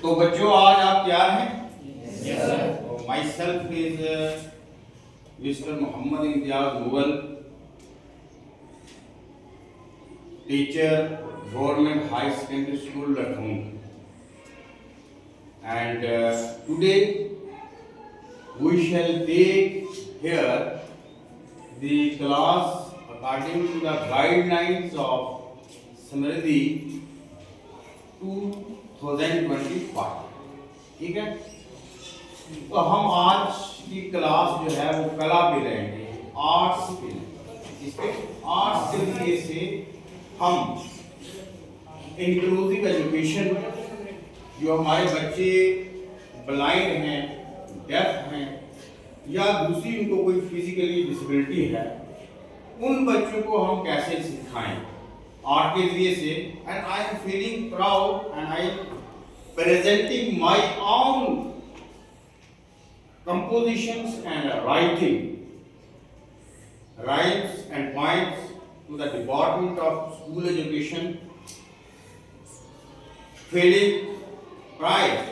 तो बच्चों आज आप तैयार हैं? Myself is mister Mohammad Imtiyaz Mughal, teacher government high secondary school Lucknow, and today we shall take here the class according to the guidelines of Samriddhi 2025। ठीक है, तो हम आज की क्लास जो है वो कला पे रहेंगे, आर्ट्स पे। इसके आर्ट्स के लिए से हम इंक्लूसिव एजुकेशन, जो हमारे बच्चे ब्लाइंड हैं, डेफ हैं या दूसरी उनको कोई फिजिकली डिसेबिलिटी है, उन बच्चों को हम कैसे सिखाएं आर्ट के जरिए से। And I am feeling proud and I am presenting my own compositions and writing rhymes and poems to the Department of School Education, feeling pride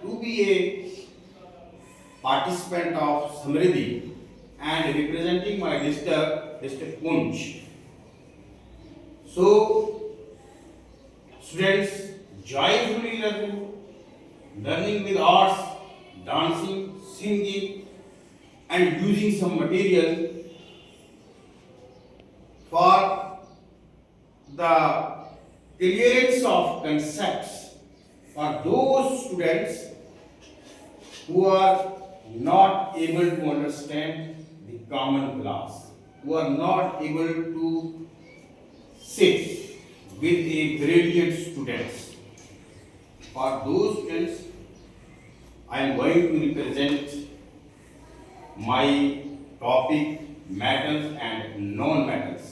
to be a participant of Samriddhi and representing my district Punch. So students joyfully learning with arts, dancing, singing and using some material for the clearance of concepts for those students who are not able to understand the common class, who are not able to sit with a brilliant students. For those students I am going to represent my topic metals and non-metals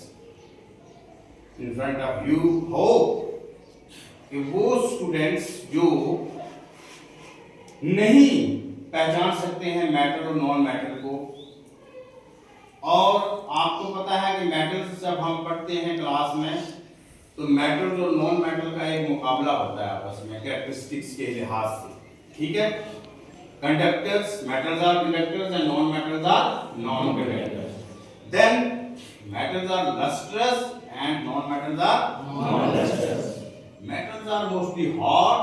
in front of you. Hope कि वो students जो नहीं पहचान सकते हैं metal और non metal को, और आपको पता है कि मेटल्स जब हम पढ़ते हैं क्लास में तो मेटल और नॉन मेटल का एक मुकाबला होता है आपस में कैरेक्टरिस्टिक्स के लिहाज से। ठीक है, conductors, metals are conductors and non-metals are non-conductors. Then metals are lustrous and non-metals are non-lustrous. Metals are mostly hard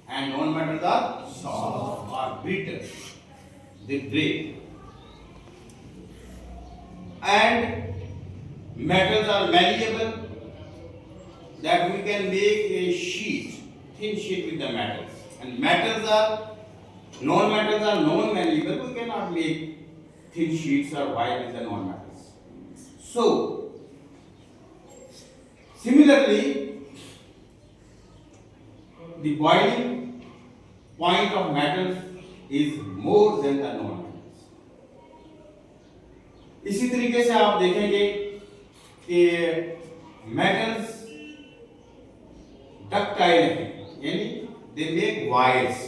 and non-metals are soft or brittle. They break. And metals are malleable, that we can make a sheet, thin sheet with the metals. And metals are non-metals are non-malleable, we cannot make thin sheets or wire with the non-metals. So, similarly, the boiling point of metals is more than the non-metals. इसी तरीके से आप देखेंगे कि metals ductile हैं, यानी they make wires.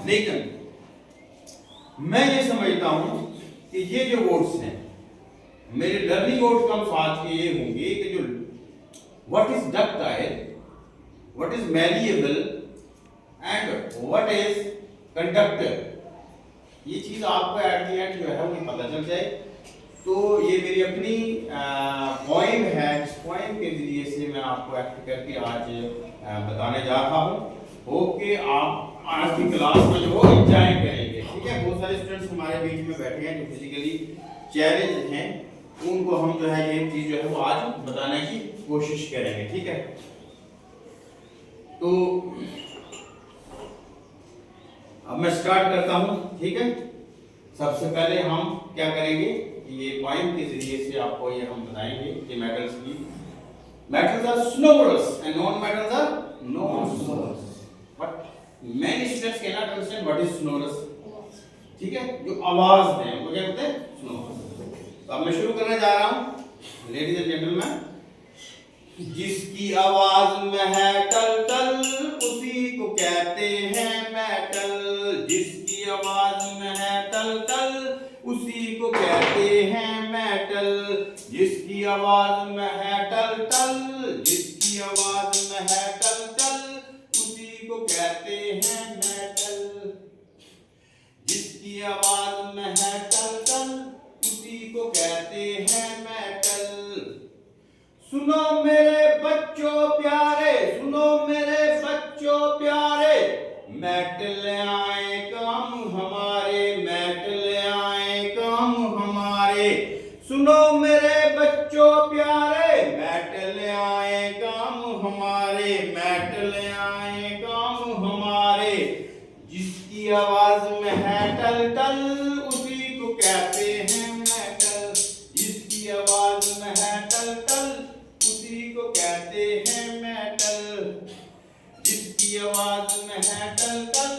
लेकिन मैं ये समझता हूं कि ये जो वर्ड्स हैं, मेरे लर्निंग आउटकम्स आज के ये होंगे कि जो what is ductile, what is malleable and what is conductor, ये चीज आपको एट द एंड जो है वो पता चल जाए। तो ये मेरी अपनी पोएम है, इस पोएम के जरिए से मैं आपको एक्ट करके आज बताने जा रहा हूँ। ओके, आप आज की क्लास में जो वो एंजॉय करेंगे। ठीक है, बहुत सारे स्टूडेंट्स हमारे बीच में बैठे हैं जो फिजिकली चैलेंज हैं, उनको हम जो है ये चीज जो है वो आज बताने की कोशिश करेंगे। ठीक है, तो अब मैं स्टार्ट करता हूं। ठीक है, सबसे पहले हम क्या करेंगे, ये पॉइंट के जरिए से आपको ये हम बताएंगे कि मेटल्स की, metals are sonorous and non metals are non sonorous. But many students cannot understand what is sonorous. ठीक है, जो आवाज दें उनको क्या कहते हैं, sonorous। तो अब मैं शुरू करने जा रहा हूँ। लेडीज एंड जेंटलमैन, जिसकी आवाज में है टल टल उसी को कहते हैं मेटल, जिसकी आवाज में है टल टल उसी को कहते हैं मेटल, जिसकी आवाज में है टल टल, जिसकी आवाज में है टल टल उसी कहते हैं मेटल। जिसकी आवाज में है टल टल उसी को कहते हैं मेटल। सुनो मेरे बच्चों प्यारे, सुनो मेरे बच्चों प्यारे, मेटल आए काम हमारे, मेटल आए काम हमारे। सुनो मेरे बच्चों प्यारे, मेटल आए काम हमारे, मेटल आए काम हमारे। जिसकी आवाज में है टल टल उसी को कहते हैं मेटल। जिसकी आवाज में है टल टल उसी को कहते हैं मेटल। जिसकी आवाज में है टल टल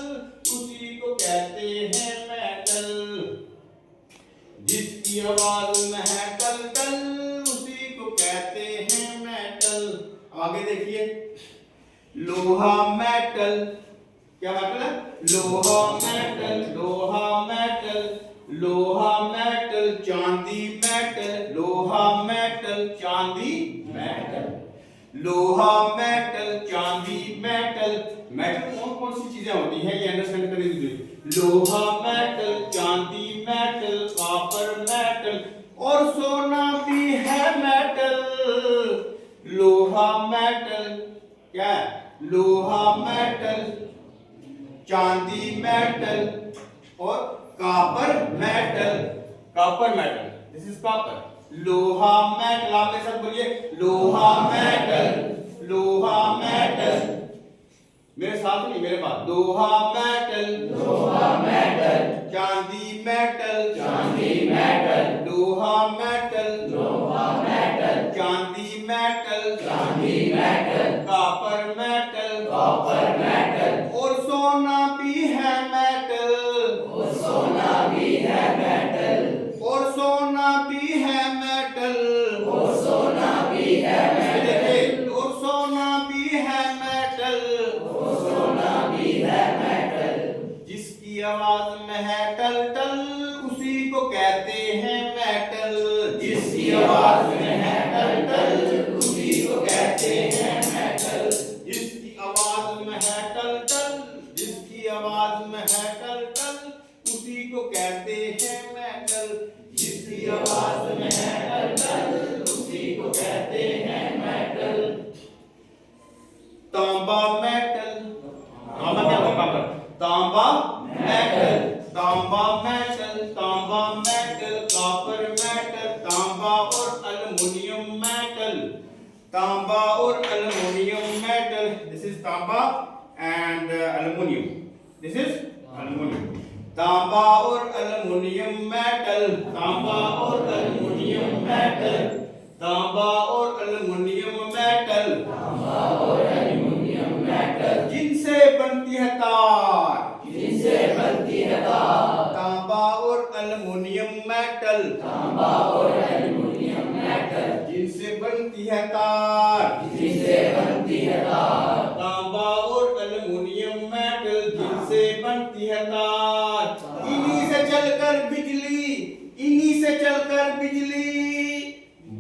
उसी को कहते हैं मेटल। जिसकी आवाज में है टल टल उसी को कहते हैं मेटल। आगे देखिए, लोहा मेटल, क्या मतलब? लोहा मेटल, लोहा मेटल, लोहा मेटल, चांदी मेटल, लोहा मेटल, चांदी मेटल, लोहा मेटल, चांदी मेटल। मेटल कौन कौन सी चीजें होती हैं ये अंडरस्टैंड कर लीजिए। लोहा मेटल, चांदी मेटल, कॉपर मेटल और सोना भी है मेटल। लोहा मेटल, क्या? लोहा मेटल, चांदी मेटल और copper metal. Copper metal, this is copper. लोहा मेटल, आप मेरे साथ बोलिए, लोहा मेटल, लोहा मेटल। मेरे साथ नहीं, मेरे पास। लोहा मेटल, लोहा मेटल, चांदी मेटल, चांदी मेटल, लोहा मेटल, लोहा मेटल, चांदी मेटल, चांदी metal, copper metal, copper metal और सोना भी है मेटल, और सोना भी है मेटल, और सोना भी है मेटल, और सोना भी है मेटल, और सोना भी है मेटल, और सोना भी है मेटल। जिसकी आवाज में है टल टल उसी को कहते हैं मेटल। जिसकी आवाज में है टल टल उसी को कहते हैं मेटल। जिसकी आवाज में है टल टल, जिसकी आवाज में है टल टल उसी को कहते हैं मेटल। जिसकी आवाज में है टल टल उसी को कहते हैं मेटल। तांबा मेटल, तांबा क्या होता है? तांबा मेटल, तांबा मेटल, तांबा मेटल, कॉपर मेटल, तांबा और एल्युमिनियम मेटल, तांबा और एल्युमिनियम मेटल। दिस इज तांबा and aluminium, this is aluminium. तांबा और एल्युमिनियम मेटल, तांबा और एल्युमिनियम मेटल, तांबा और एल्युमिनियम मेटल, तांबा और एल्युमिनियम मेटल। जिनसे बनती है तार, जिनसे बनती है तार, तांबा और एल्युमिनियम मेटल, तांबा और एल्युमिनियम मेटल। जिनसे बनती है तार, जिनसे बनती है तार, तांबा और एल्युमिनियम मेटल, जिनसे बनती है तार। इन्हीं से चलकर बिजली, इन्हीं से चलकर बिजली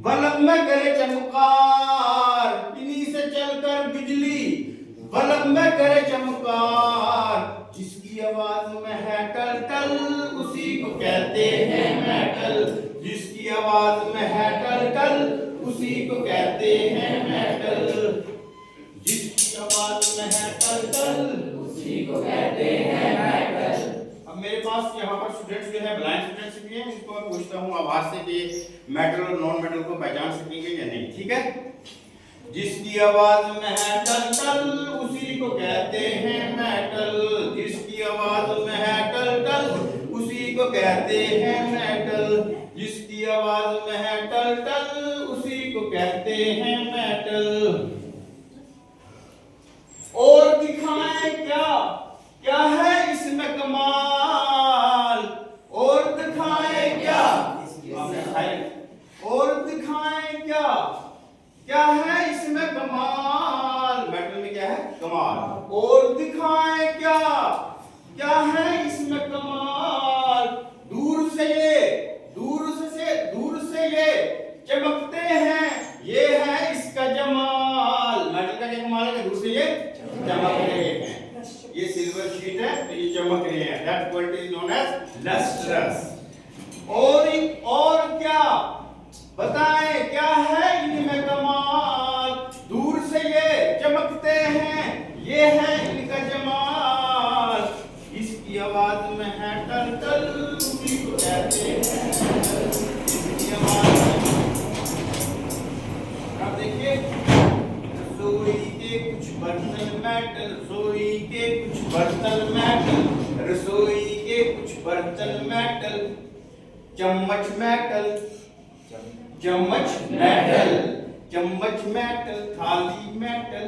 बल्ब में करे चमकार। इन्हीं से चलकर बिजली बल्ब में करे चमकार। जिसकी आवाज में है टल टल उसी को कहते हैं मेटल। जिसकी आवाज में है टल टल उसी को कहते हैं मेटल। जिसकी आवाज में है टल टल उसी को कहते हैं मेटल। अब मेरे पास यहाँ पर स्टूडेंट्स जो है ब्लाइंड स्टूडेंट्स भी हैं, उनको मैं पूछता हूँ आवाज से कि मेटल और नॉन मेटल को पहचान सकेंगे या नहीं, ठीक है? जिसकी आवाज में है टल टल उसी को कहते हैं मेटल। जिसकी आवाज में है टल टल उसी को कहते हैं मेटल। जिसकी आवाज में है टल टल उसी को कहते हैं मेटल। और दिखाएं क्या, क्या है इसमें कमाल। और दिखाएं क्या, और दिखाएं क्या, क्या है इसमें कमाल। मेटल में क्या है? कमाल। और दिखाएं क्या, क्या है इसमें कमाल। दूर से ये, दूर से ये चमकते हैं, ये है इसका जमाल। मेटल का क्या कमाल है? दूर से ये चमक रहे हैं। ये सिल्वर शीट है तो ये चमक रही है, that quality is known as lustrous. और क्या बताएं, क्या है इनमें कमाल, दूर से ये चमकते हैं, ये है इनका जमाल, इसकी आवाज में है टल टल, उसी को कहते हैं इसकी आवाज में। अब देखिए, रसोई के कुछ बर्तन मेटल, रसोई के कुछ बर्तन मेटल, रसोई के कुछ बर्तन मेटल, चम्मच मेटल, चम्मच मेटल, चम्मच मेटल, थाली मेटल,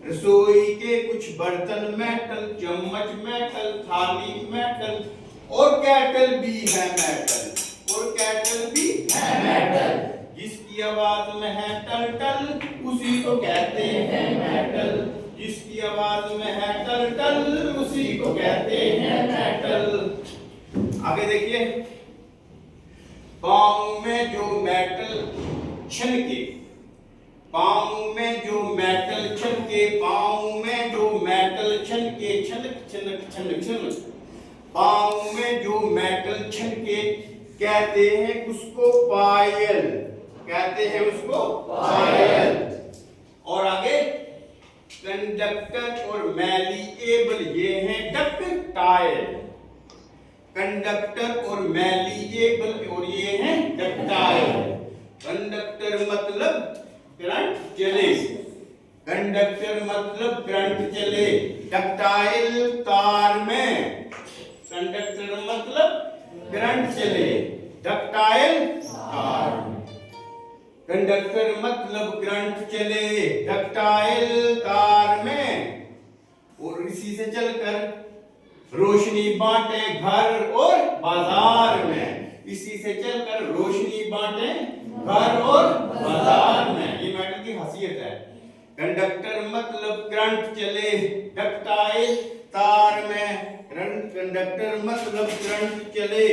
रसोई के कुछ बर्तन मेटल, चम्मच मेटल, थाली मेटल, और कैटल भी है मेटल, और कैटल भी है मेटल, जिसकी आवाज में है टल टल, उसी को कहते हैं मेटल, जिसकी आवाज में है टल टल, उसी को कहते हैं मेटल। आगे देखिए, पाँव में जो मेटल छनके, पाँव में जो मेटल छनके, पाँव में जो मेटल छनके, छनक छनक छनक छनक, पाँव में जो मेटल छनके, कहते हैं उसको पायल, कहते हैं उसको पायल। और आगे, कंडक्टर और मैलिएबल, ये हैं डक्टाइल, कंडक्टर और मैलिएबल, और ये हैं डक्टाइल। कंडक्टर मतलब करंट चले, कंडक्टर मतलब करंट चले, डक्टाइल तार में, कंडक्टर मतलब करंट चले, डक्टाइल तार में, कंडक्टर मतलब करंट चले डक्टाइल तार में, और इसी से चलकर रोशनी बांटे घर और बाजार में, इसी से चलकर रोशनी बांटे घर और बाजार में। ये मेटल की खासियत है। कंडक्टर मतलब करंट चले डक्टाइल तार में, कंडक्टर मतलब करंट चले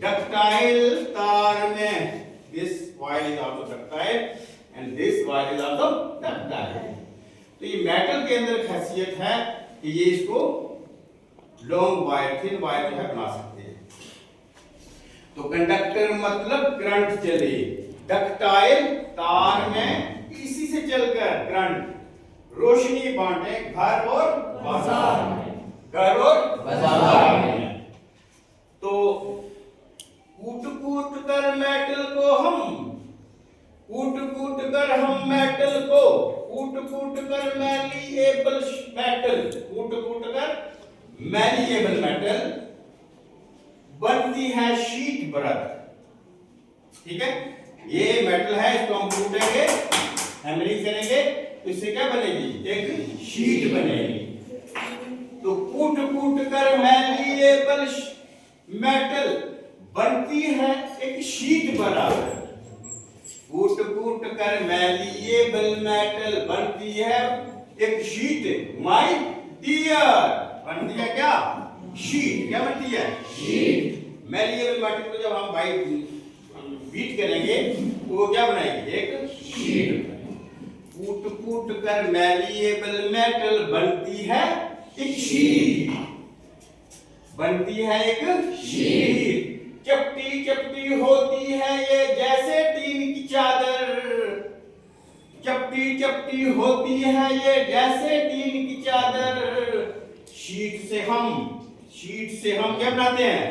डक्टाइल तार में। This wire is also ductile and this wire is also ductile। तो ये मेटल के अंदर खासियत है कि ये इसको लॉन्ग वायर, थिन वायर जो है बना सकते हैं। तो कंडक्टर मतलब करंट चले डक्टाइल तार में, इसी से चलकर करंट रोशनी बांटे घर और बाजार में, घर और बाजार में। तो कूट कूट कर मेटल को हम, कूट कूट कर हम मेटल को, कूट कूट कर मैलिएबल मेटल, कूट कूट कर मैलिएबल मेटल बनती है शीट परत। ठीक है, ये मेटल है, इसको हम कूटेंगे, हैमरिंग करेंगे, तो इससे क्या बनेगी, एक शीट बनेगी। तो कूट कूट कर मैलिएबल मेटल बनती है एक शीट बराबर, कूट कूट कर मैलिएबल मेटल बनती है एक शीट, माय डियर, बनती है क्या, शीट, क्या बनती है, शीट। मैलिएबल मेटल को जब हम वाइट बीट करेंगे तो वो क्या बनाएगी, एक शीट। कूट कूट कर मैलिएबल मेटल बनती है एक शीट, बनती है एक शीट। चपटी चपटी होती है ये जैसे टीन की चादर, चपटी चपटी होती है ये जैसे टीन की चादर। शीट से हम क्या बनाते हैं,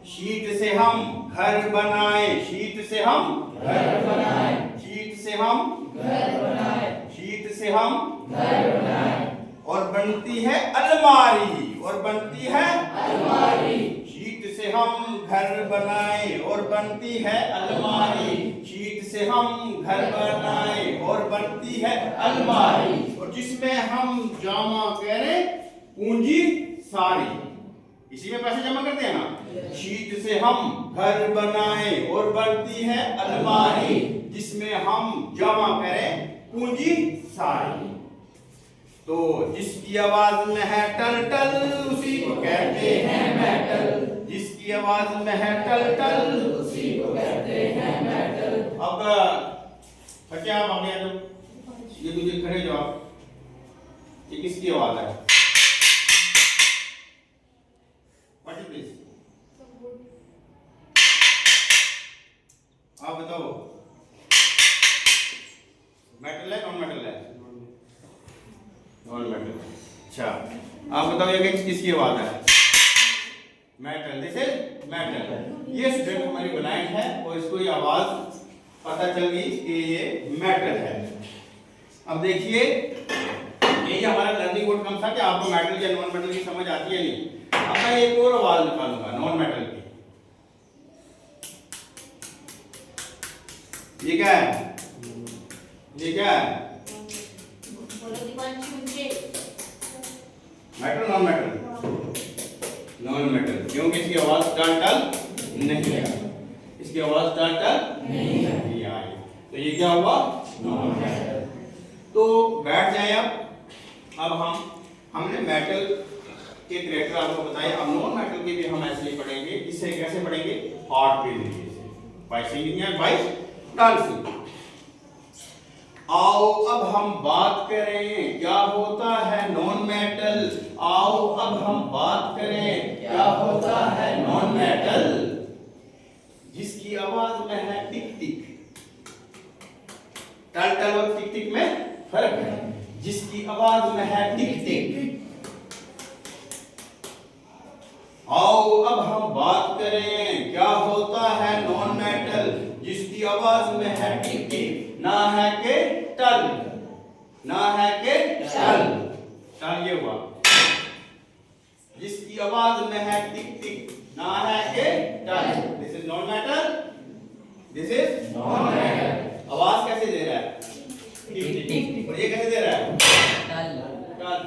शीट से हम घर बनाए, शीट से हम घर बनाए, शीट से हम घर बनाए, शीट से हम घर बनाए। और बनती है अलमारी, और बनती है अलमारी, शीट से हम घर बनाए और बनती है अलमारी, शीट से हम घर बनाए और बनती है अलमारी। और जिसमें हम जमा करें पूंजी सारी, इसी में पैसे जमा करते हैं ना। शीट से हम घर बनाए और बनती है अलमारी, जिसमें हम जमा करें पूंजी सारी। तो जिसकी आवाज में है टल टल, उसी को कहते हैं मेटल, जिसकी आवाज में है टल टल, उसी को कहते हैं मेटल। अब क्या आप आगे तो ये मुझे खड़े जाओ, ये किसकी आवाज है, नॉन मेटल। अच्छा, आप बताओ ये किसकी आवाज है? मेटल। This is metal. ये स्टूडेंट हमारी ब्लाइंड है और इसको ये आवाज पता चल गई कि ये मेटल है। अब देखिए, ये हमारा लर्निंग आउटकम था कि आपको मेटल या नॉन मेटल की समझ आती है नहीं। अब मैं एक और आवाज निकालूंगा नॉन मेटल की। ये क्या है? ये क्या है? Metal non metal? Non metal. क्योंकि इसकी आवाज टल नहीं है, इसकी आवाज टल नहीं आई। तो ये क्या हुआ? Non metal. तो बैठ जाए अब हमने मेटल के कैरेक्टर आपको बताए। अब नॉन मेटल के भी हम ऐसे ही पढ़ेंगे। इससे कैसे पढ़ेंगे? पार्ट के जरिए से, बाय सिंगिंग या बाय डांसिंग। आओ अब हम बात करें क्या होता है नॉन मेटल। आओ अब हम बात करें क्या होता है नॉन मेटल। जिसकी आवाज में है टिक टिक। टल टल और टिक टिक में फर्क है। जिसकी आवाज में है टिक टिक। आओ अब हम बात करें क्या होता है नॉन मेटल। जिसकी आवाज में है टिक टिक। ना है के टल, ना है के टल। टल ये हुआ। जिसकी आवाज में है टिक टिक, ना है के टल। This is non metal. This is non metal. आवाज कैसे दे रहा है? टिक टिक। और ये कैसे दे रहा है? टल टल।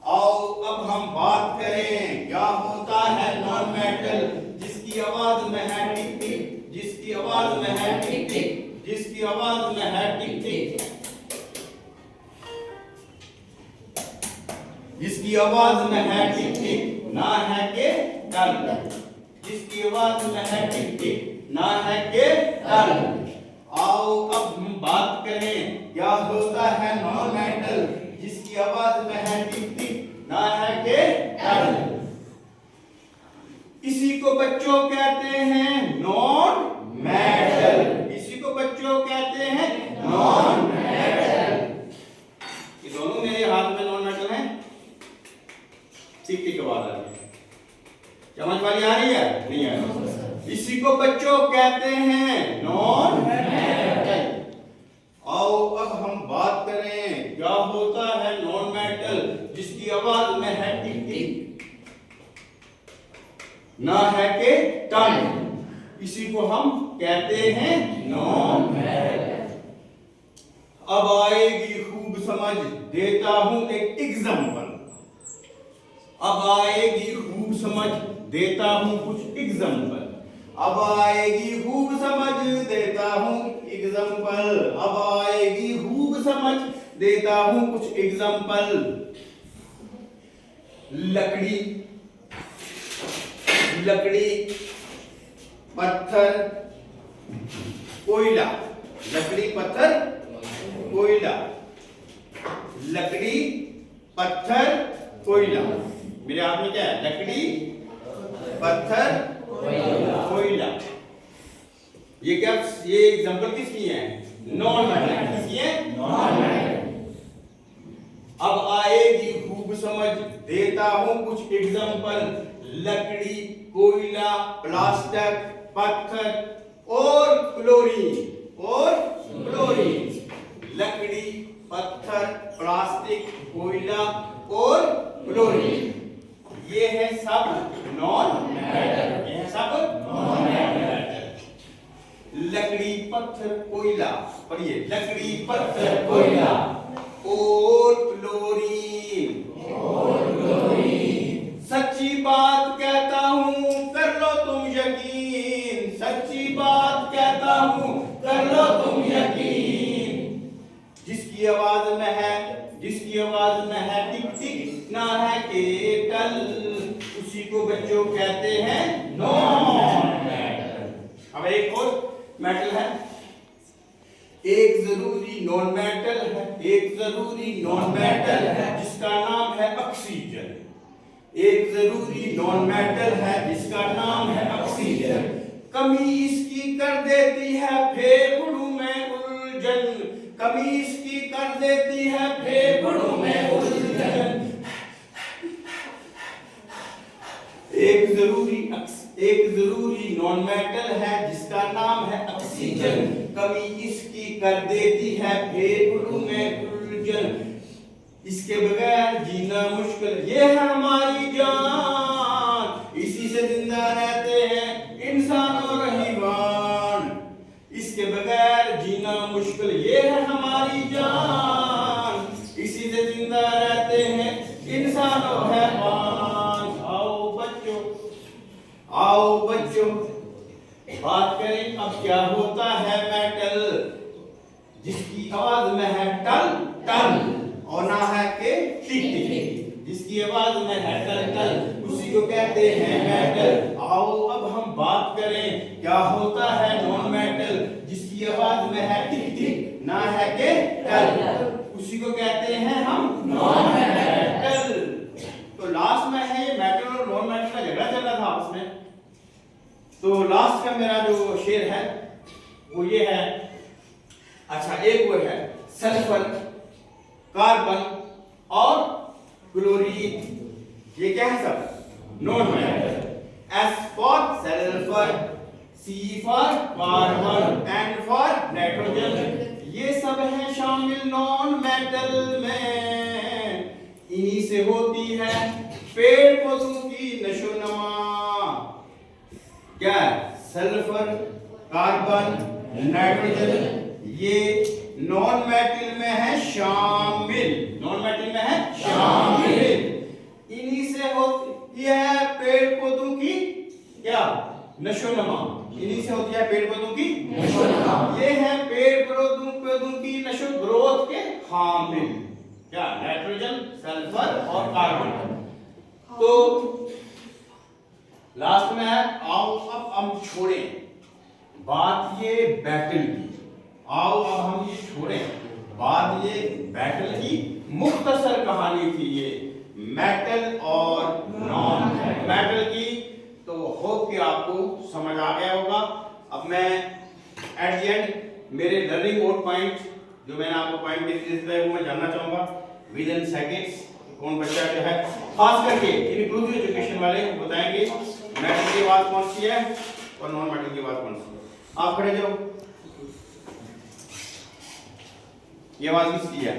आओ अब हम बात करें क्या होता है नॉन मेटल। जिसकी आवाज में है टिक टिक। जिसकी आवाज में है टिक टिक। जिसकी आवाज में है टिक टिक। जिसकी आवाज में है टिक टिक, ना है के टल। जिसकी आवाज में है टिक टिक, ना है के टल। आओ अब हम बात करें क्या होता है नॉन मेटल। जिसकी आवाज में है टिक टिक, ना है के टल। इसी को बच्चों कहते हैं नॉन मेटल। इसी को बच्चों कहते हैं नॉन मेटल। ये दोनों मेरे हाथ में नॉन मेटल है। टिक टिक आवाज आ रही है, समझ वाली आ रही है? नहीं आ रही। इसी को बच्चों कहते हैं नॉन मेटल। आओ अब हम बात करें क्या होता है नॉन मेटल। जिसकी आवाज में है टिक टिक, ना है के टल। इसी को हम कहते हैं नॉन मेटल। अब आएगी खूब समझ, देता हूं एक एग्जांपल। अब आएगी खूब समझ, देता हूं कुछ एग्जांपल। अब आएगी खूब समझ, देता हूं एग्जांपल। अब आएगी खूब समझ, देता हूं कुछ एग्जांपल। लकड़ी, लकड़ी, पत्थर, कोयला। लकड़ी, पत्थर, कोयला। लकड़ी, पत्थर, कोयला। मेरे हाथ में क्या है? लकड़ी, पत्थर, कोयला। ये क्या? ये एग्जांपल किसकी है? Non metal. किसकी है? Non metal. अब आएगी खूब समझ, देता हूं कुछ एग्जांपल। लकड़ी, कोयला, प्लास्टिक, पत्थर और क्लोरीन। और क्लोरीन। लकड़ी, पत्थर, प्लास्टिक, कोयला और क्लोरीन। ये है सब नॉन मेटल। ये है सब नॉन मेटल। लकड़ी, पत्थर, कोयला। पढ़िए, लकड़ी, पत्थर, कोयला और क्लोरीन। और क्लोरीन। सच्ची बात कहता हूं, कर लो तुम यकीन। सच्ची बात कहता हूं, कर लो तुम यकीन। जिसकी आवाज में है, जिसकी आवाज में है टिक टिक, ना है के टल। उसी को बच्चों कहते हैं नॉन मेटल। अब एक और मेटल है। एक जरूरी नॉन मेटल है। एक जरूरी नॉन मेटल है जिसका नाम है ऑक्सीजन। एक जरूरी नॉन मेटल है जिसका नाम है ऑक्सीजन। कमी इसकी कर देती है फेफड़ों में उलझन। कमी इसकी कर देती है फेफड़ों में उलझन। एक जरूरी नॉन मेटल है जिसका नाम है ऑक्सीजन। कमी इसकी कर देती है फेफड़ों में उलझन। इसके बगैर जीना मुश्किल, ये है हमारी जान। इसी से जिंदा रहते हैं इंसान और हैवान। इसके बगैर जीना मुश्किल, ये है हमारी जान। इसी से जिंदा रहते हैं इंसान और हैवान। आओ बच्चों बात करें अब क्या होता है मेटल, जिसकी आवाज में है टल टल और ना है के टिक टिक। जिसकी आवाज में है टल टल उसी को कहते हैं मेटल। आओ अब हम बात करें क्या होता है नॉन मेटल, जिसकी आवाज में है टिक टिक ना है के टल, उसी को कहते हैं हम नॉन मेटल। तो लास्ट में है ये मेटल और नॉन मेटल का झगड़ा चल रहा था आपस में। तो लास्ट का मेरा जो शेर है वो ये है। अच्छा, एक वो है सल्फर, कार्बन और क्लोरीन, ये क्या है सब non metal. S for sulphur, C for carbon, N for nitrogen, ये सब है शामिल नॉन मेटल में। इन्हीं से होती है पेड़ पौधों की नशोनमा। क्या सल्फर, कार्बन, नाइट्रोजन, ये नॉन मेटल में है शामिल। नॉन मेटल में है शामिल। इन्हीं से होती है पेड़ पौधों की क्या नशोनमा। इन्हीं से होती है पेड़ पौधों की नशोनमा। ये है पेड़ पौधों की नशो ग्रोथ के हामिल, क्या नाइट्रोजन, सल्फर और कार्बन। तो लास्ट में है आओ अब हम छोड़ें बात ये बैटल की। आओ अब हम ये छोड़ें बात ये बैटल की। मुख्तसर कहानी थी ये मेटल और नॉन मेटल की। तो होप कि आपको समझ आ गया होगा। अब मैं एट द एंड मेरे लर्निंग मोड पॉइंट जो मैंने आपको पॉइंट दिए वो मैं जानना चाहूंगा विद इन सेकेंड्स। कौन बच्चा जो है खास करके इंक्लूसिव एजुकेशन वाले बताएंगे मेटल की बात कौन सी है और नॉन मेटल की बात कौन सी है। आप खड़े जाओ। ये आवाज किसकी है?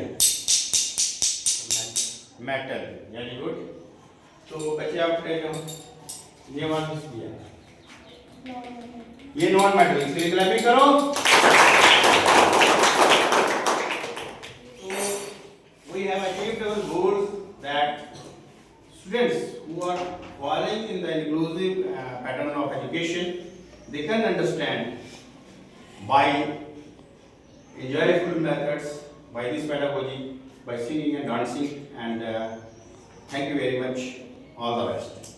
मेटल, यानी गुड। तो बच्चे आप खड़े जाओ। ये आवाज किसकी है? ये नॉन मेटल, इसलिए क्लैपिंग करो। So we have achieved our goals that students who are following in the inclusive pattern of education, they can understand by enjoyable methods, by this pedagogy, by singing and dancing, and thank you very much. All the best.